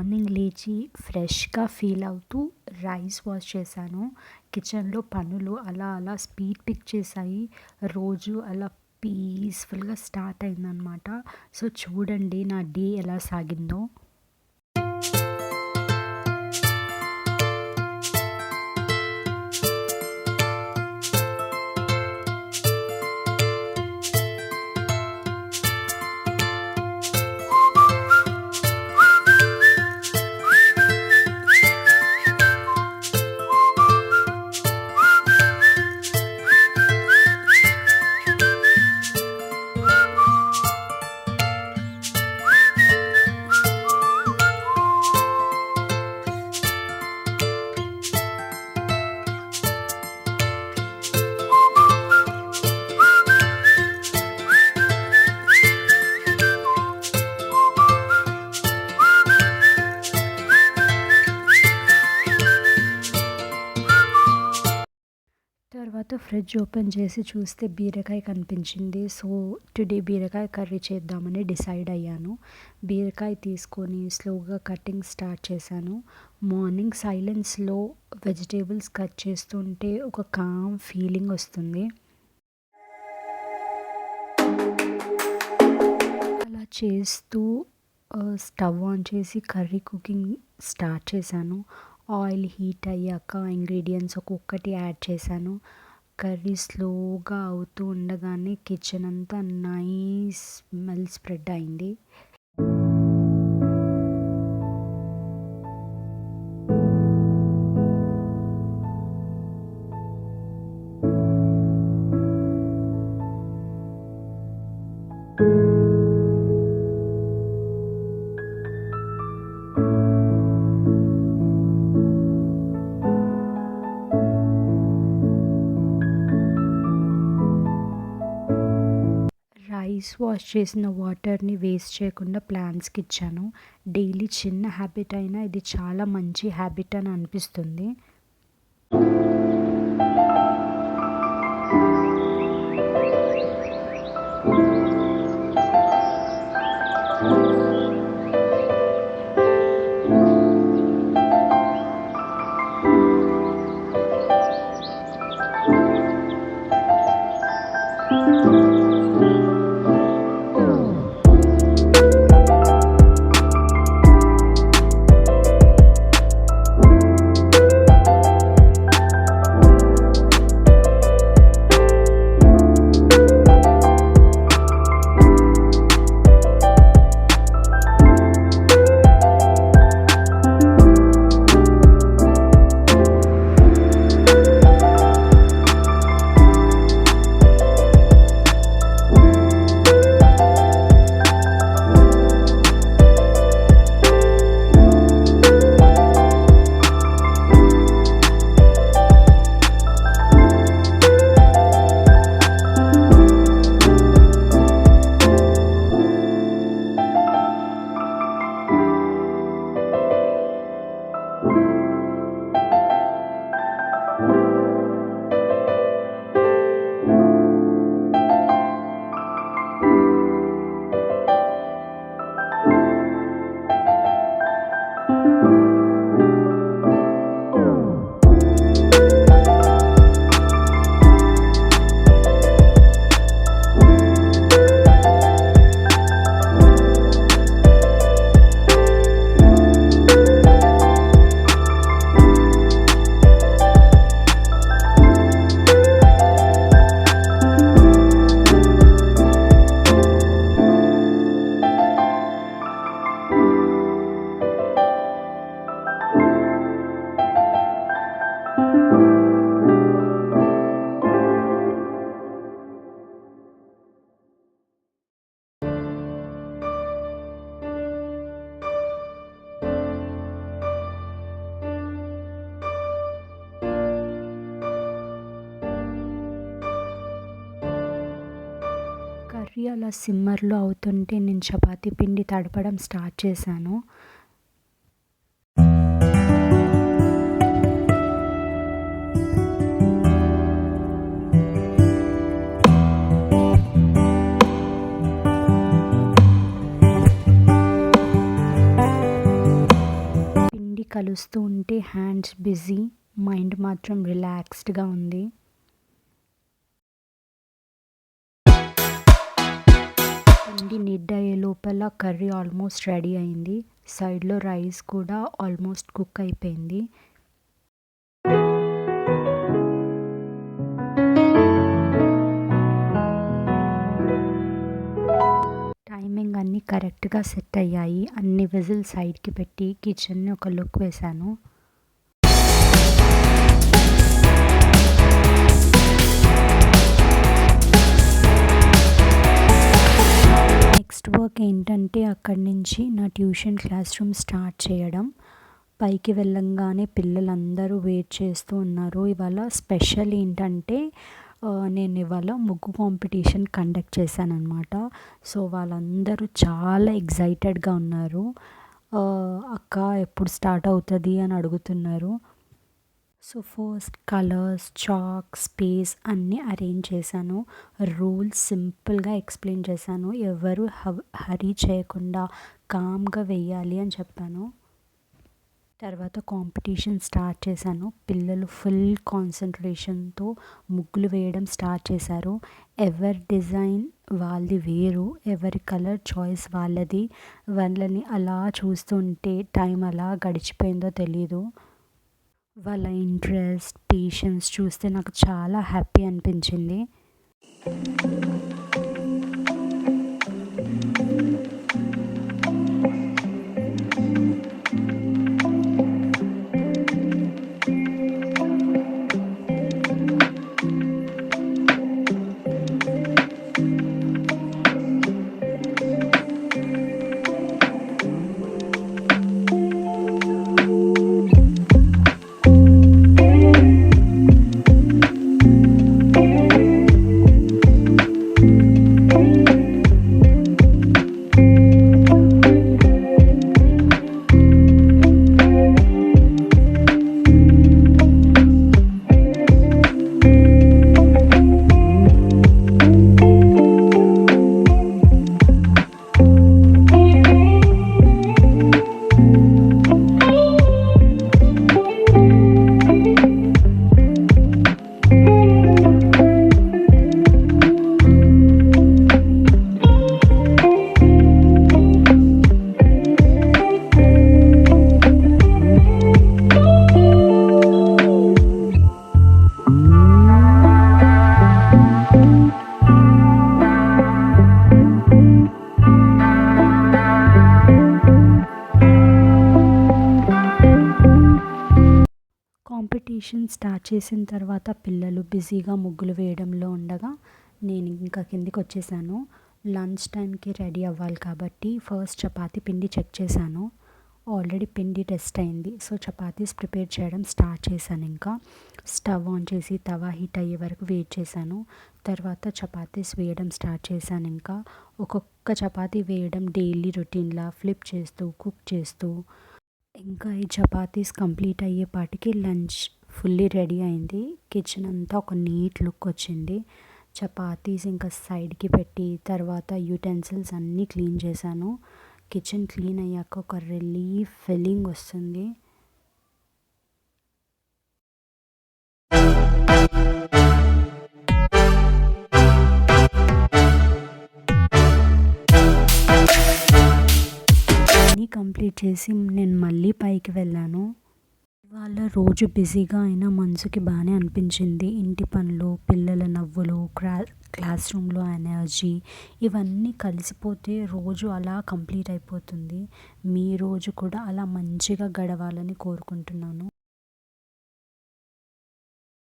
Morning లేచి ఫ్రెష్గా feel అవుతూ రైస్ వాష్ చేశాను. కిచెన్లో పనులు అలా అలా స్పీడ్ పిక్ చేశాయి. రోజు అలా పీస్ఫుల్గా స్టార్ట్ అయిందనమాట. సో చూడండి నా డే ఎలా సాగిందో. తర్వాత ఫ్రిడ్జ్ ఓపెన్ చేసి చూస్తే బీరకాయ కనిపించింది. సో టుడే బీరకాయ కర్రీ చేద్దామని డిసైడ్ అయ్యాను. బీరకాయ తీసుకొని స్లోగా కటింగ్ స్టార్ట్ చేశాను. మార్నింగ్ సైలెన్స్లో వెజిటేబుల్స్ కట్ చేస్తుంటే ఒక కామ్ ఫీలింగ్ వస్తుంది. అలా చేస్తూ స్టవ్ ఆన్ చేసి కర్రీ కుకింగ్ స్టార్ట్ చేశాను. ఆయిల్ హీట్ అయ్యాక ఇంగ్రీడియంట్స్ ఒక్కొక్కటి యాడ్ చేశాను. కర్రీ స్లోగా అవుతూ ఉండగానే కిచెన్ అంతా నైస్ స్మెల్ స్ప్రెడ్ అయింది. రైస్ వాష్ చేసిన వాటర్ని వేస్ట్ చేయకుండా ప్లాంట్స్కి ఇచ్చాను. డైలీ చిన్న హ్యాబిట్ అయినా ఇది చాలా మంచి హ్యాబిట్ అని అనిపిస్తుంది. కర్రీ అలా సిమ్మర్లో అవుతుంటే నేను చపాతీ పిండి తడపడం స్టార్ట్ చేశాను. కలుస్తూ ఉంటే హ్యాండ్స్ బిజీ, మైండ్ మాత్రం రిలాక్స్డ్గా ఉంది. పిండి నిడ్ అయ్యే లోపల కర్రీ ఆల్మోస్ట్ రెడీ అయింది. సైడ్లో రైస్ కూడా ఆల్మోస్ట్ కుక్ అయిపోయింది. టైమింగ్ అన్నీ కరెక్ట్గా సెట్ అయ్యాయి. అన్ని విజిల్ సైడ్కి పెట్టి కిచెన్ని ఒక లుక్ వేశాను. నెక్స్ట్ వర్క్ ఏంటంటే అక్కడి నుంచి నా ట్యూషన్ క్లాస్ రూమ్ స్టార్ట్ చేయడం. పైకి వెళ్ళంగానే పిల్లలందరూ వెయిట్ చేస్తూ ఉన్నారు. ఇవాళ స్పెషల్ ఏంటంటే నేను ఇవాళ ముగ్గు కాంపిటీషన్ కండక్ట్ చేశాను అనమాట. సో వాళ్ళందరూ చాలా ఎగ్జైటెడ్గా ఉన్నారు. అక్క ఎప్పుడు స్టార్ట్ అవుతుంది అని అడుగుతున్నారు. So first colours, chalk, space అన్నీ అరేంజ్ చేశాను. రూల్స్ సింపుల్గా ఎక్స్ప్లెయిన్ చేశాను. ఎవరు హరీ చేయకుండా కామ్గా వెయ్యాలి అని చెప్పాను. తర్వాత కాంపిటీషన్ స్టార్ట్ చేశాను. పిల్లలు ఫుల్ కాన్సన్ట్రేషన్తో ముగ్గులు వేయడం స్టార్ట్ చేశారు. ఎవరి డిజైన్ వాళ్ళది వేరు, ఎవరి కలర్ చాయిస్ వాళ్ళది. వాళ్ళని అలా చూస్తుంటే టైం అలా గడిచిపోయిందో తెలీదు. వాళ్ళ ఇంట్రెస్ట్, పేషెన్స్ చూస్తే నాకు చాలా హ్యాపీ అనిపించింది. కాంపిటీషన్ స్టార్ట్ చేసిన తర్వాత పిల్లలు బిజీగా ముగ్గులు వేయడంలో ఉండగా నేను ఇంకా కిందికి వచ్చేసాను. లంచ్ టైంకి రెడీ అవ్వాలి కాబట్టి ఫస్ట్ చపాతీ పిండి చెక్ చేశాను. ఆల్రెడీ పిండి టెస్ట్ అయింది. సో చపాతీస్ ప్రిపేర్ చేయడం స్టార్ట్ చేశాను. ఇంకా స్టవ్ ఆన్ చేసి తవా హీట్ అయ్యే వరకు వెయిట్ చేశాను. తర్వాత చపాతీస్ వేయడం స్టార్ట్ చేశాను. ఇంకా ఒక్కొక్క చపాతీ వేయడం డైలీ రొటీన్లా ఫ్లిప్ చేస్తూ కుక్ చేస్తూ ఇంకా ఈ చపాతీస్ కంప్లీట్ అయ్యేపాటికి లంచ్ ఫుల్లీ రెడీ అయింది. కిచెన్ అంతా ఒక నీట్ లుక్ వచ్చింది. చపాతీస్ ఇంకా సైడ్కి పెట్టి తర్వాత యూటెన్సిల్స్ అన్నీ క్లీన్ చేశాను. కిచెన్ క్లీన్ అయ్యాక ఒక రిలీఫ్ ఫీలింగ్ వస్తుంది. అన్నీ కంప్లీట్ చేసి నేను మళ్ళీ పైకి వెళ్ళాను. వాళ్ళ రోజు బిజీగా అయినా మనసుకి బాగానే అనిపించింది. ఇంటి పనులు, పిల్లల నవ్వులు, క్లాస్ రూమ్లో ఎనర్జీ ఇవన్నీ కలిసిపోతే రోజు అలా కంప్లీట్ అయిపోతుంది. మీ రోజు కూడా అలా మంచిగా గడవాలని కోరుకుంటున్నాను.